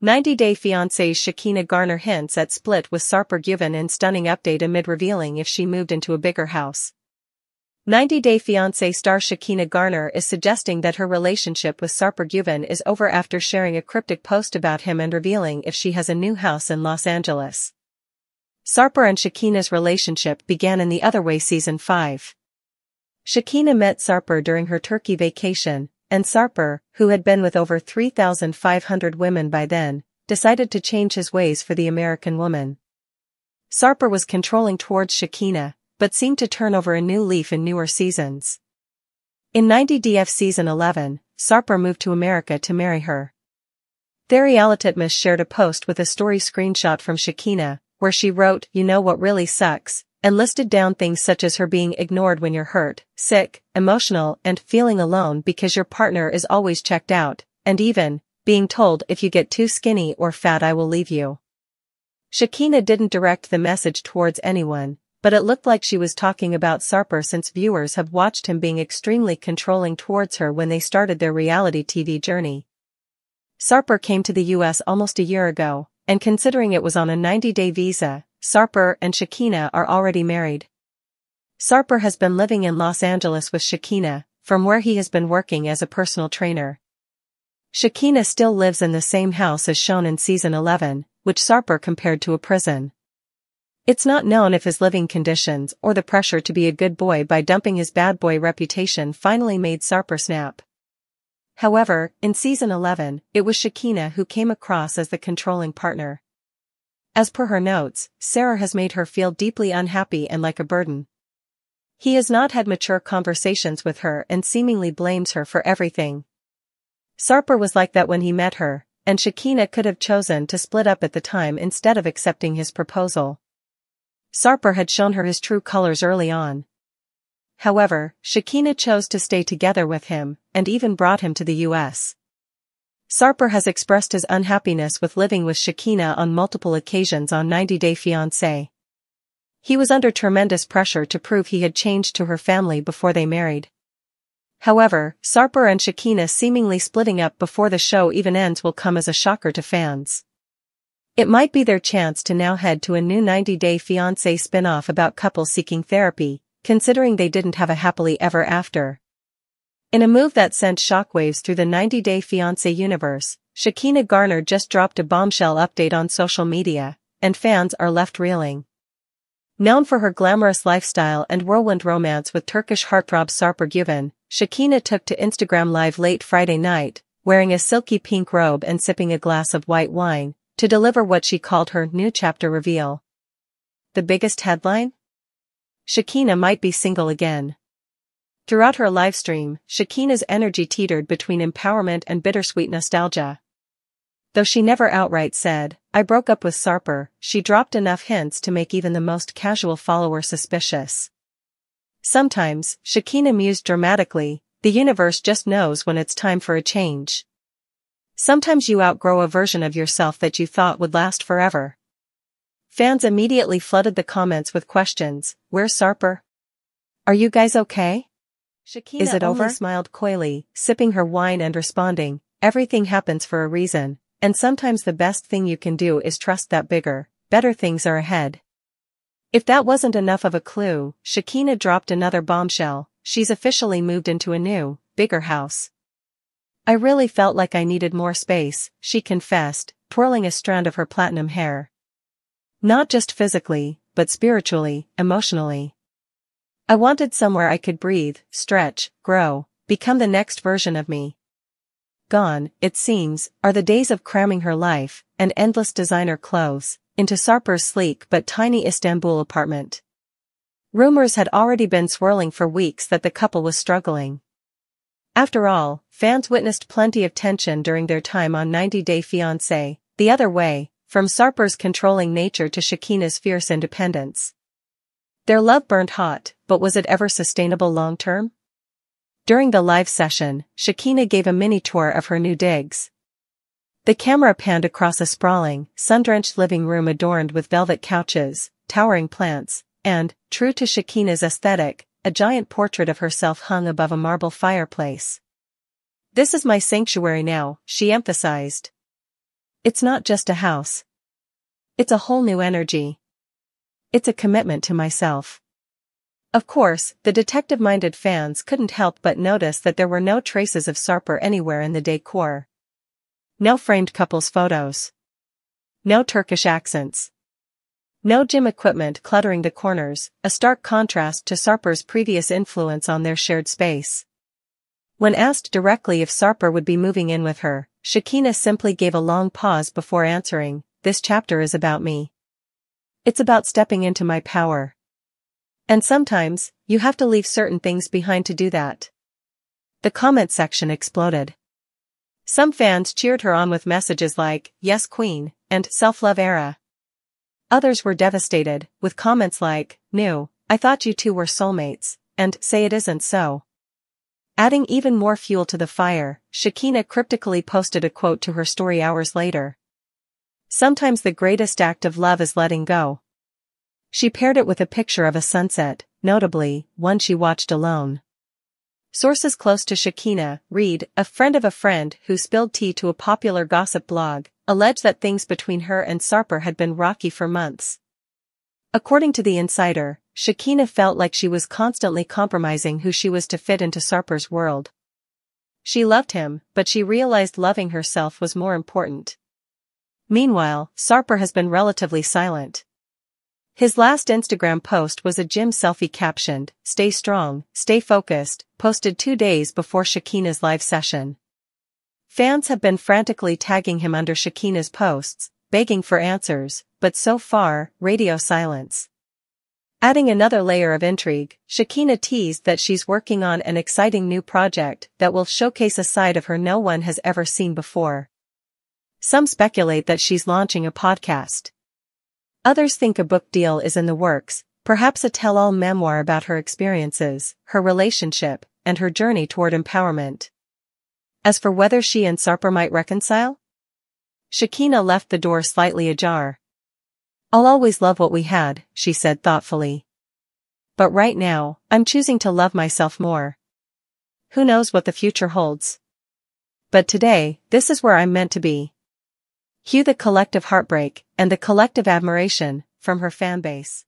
90-Day Fiancé's Shekinah Garner hints at split with Sarper Güven in stunning update amid revealing if she moved into a bigger house. 90-Day Fiancé star Shekinah Garner is suggesting that her relationship with Sarper Güven is over after sharing a cryptic post about him and revealing if she has a new house in Los Angeles. Sarper and Shekinah's relationship began in The Other Way Season 5. Shekinah met Sarper during her Turkey vacation, and Sarper, who had been with over 3,500 women by then, decided to change his ways for the American woman. Sarper was controlling towards Shekinah, but seemed to turn over a new leaf in newer seasons. In 90DF Season 11, Sarper moved to America to marry her. Therialititmus shared a post with a story screenshot from Shekinah, where she wrote, "You know what really sucks," and listed down things such as her being ignored when you're hurt, sick, emotional, and feeling alone because your partner is always checked out, and even being told if you get too skinny or fat I will leave you. Shekinah didn't direct the message towards anyone, but it looked like she was talking about Sarper since viewers have watched him being extremely controlling towards her when they started their reality TV journey. Sarper came to the US almost a year ago, and considering it was on a 90-day visa, Sarper and Shekinah are already married. Sarper has been living in Los Angeles with Shekinah, from where he has been working as a personal trainer. Shekinah still lives in the same house as shown in Season 11, which Sarper compared to a prison. It's not known if his living conditions or the pressure to be a good boy by dumping his bad boy reputation finally made Sarper snap. However, in Season 11, it was Shekinah who came across as the controlling partner. As per her notes, Sarah has made her feel deeply unhappy and like a burden. He has not had mature conversations with her and seemingly blames her for everything. Sarper was like that when he met her, and Shekinah could have chosen to split up at the time instead of accepting his proposal. Sarper had shown her his true colors early on. However, Shekinah chose to stay together with him, and even brought him to the US. Sarper has expressed his unhappiness with living with Shekinah on multiple occasions on 90-Day Fiancé. He was under tremendous pressure to prove he had changed to her family before they married. However, Sarper and Shekinah seemingly splitting up before the show even ends will come as a shocker to fans. It might be their chance to now head to a new 90-Day Fiancé spin-off about couples seeking therapy, considering they didn't have a happily ever after. In a move that sent shockwaves through the 90-Day Fiancé universe, Shekinah Garner just dropped a bombshell update on social media, and fans are left reeling. Known for her glamorous lifestyle and whirlwind romance with Turkish heartthrob Sarper Güven, Shekinah took to Instagram Live late Friday night, wearing a silky pink robe and sipping a glass of white wine, to deliver what she called her new chapter reveal. The biggest headline? Shekinah might be single again. Throughout her livestream, Shekinah's energy teetered between empowerment and bittersweet nostalgia. Though she never outright said, "I broke up with Sarper," she dropped enough hints to make even the most casual follower suspicious. Sometimes, Shekinah mused dramatically, the universe just knows when it's time for a change. Sometimes you outgrow a version of yourself that you thought would last forever. Fans immediately flooded the comments with questions. Where's Sarper? Are you guys okay? Shekinah Is it only over? smiled coyly, sipping her wine and responding, "Everything happens for a reason, and sometimes the best thing you can do is trust that bigger, better things are ahead." If that wasn't enough of a clue, Shekinah dropped another bombshell. She's officially moved into a new, bigger house. "I really felt like I needed more space," she confessed, twirling a strand of her platinum hair. "Not just physically, but spiritually, emotionally. I wanted somewhere I could breathe, stretch, grow, become the next version of me." Gone, it seems, are the days of cramming her life, and endless designer clothes, into Sarper's sleek but tiny Istanbul apartment. Rumors had already been swirling for weeks that the couple was struggling. After all, fans witnessed plenty of tension during their time on 90-Day Fiancé, The Other Way, from Sarper's controlling nature to Shekinah's fierce independence. Their love burned hot, but was it ever sustainable long-term? During the live session, Shekinah gave a mini tour of her new digs. The camera panned across a sprawling, sun-drenched living room adorned with velvet couches, towering plants, and, true to Shekinah's aesthetic, a giant portrait of herself hung above a marble fireplace. "This is my sanctuary now," she emphasized. It's not just a house. It's a whole new energy. It's a commitment to myself. Of course, the detective-minded fans couldn't help but notice that there were no traces of Sarper anywhere in the decor. No framed couples photos. No Turkish accents. No gym equipment cluttering the corners, a stark contrast to Sarper's previous influence on their shared space. When asked directly if Sarper would be moving in with her, Shekinah simply gave a long pause before answering, "This chapter is about me. It's about stepping into my power. And sometimes, you have to leave certain things behind to do that." The comment section exploded. Some fans cheered her on with messages like, "Yes Queen," and "Self-love era." Others were devastated, with comments like, "No, I thought you two were soulmates," and "Say it isn't so." Adding even more fuel to the fire, Shekinah cryptically posted a quote to her story hours later. "Sometimes the greatest act of love is letting go." She paired it with a picture of a sunset, notably, one she watched alone. Sources close to Shekinah, read, a friend of a friend who spilled tea to a popular gossip blog, alleged that things between her and Sarper had been rocky for months. According to the insider, Shekinah felt like she was constantly compromising who she was to fit into Sarper's world. She loved him, but she realized loving herself was more important. Meanwhile, Sarper has been relatively silent. His last Instagram post was a gym selfie captioned, "Stay strong, stay focused," posted 2 days before Shekinah's live session. Fans have been frantically tagging him under Shekinah's posts, begging for answers, but so far, radio silence. Adding another layer of intrigue, Shekinah teased that she's working on an exciting new project that will showcase a side of her no one has ever seen before. Some speculate that she's launching a podcast. Others think a book deal is in the works, perhaps a tell-all memoir about her experiences, her relationship, and her journey toward empowerment. As for whether she and Sarper might reconcile, Shekinah left the door slightly ajar. "I'll always love what we had," she said thoughtfully. "But right now, I'm choosing to love myself more. Who knows what the future holds? But today, this is where I'm meant to be." Cue the collective heartbreak, and the collective admiration, from her fanbase.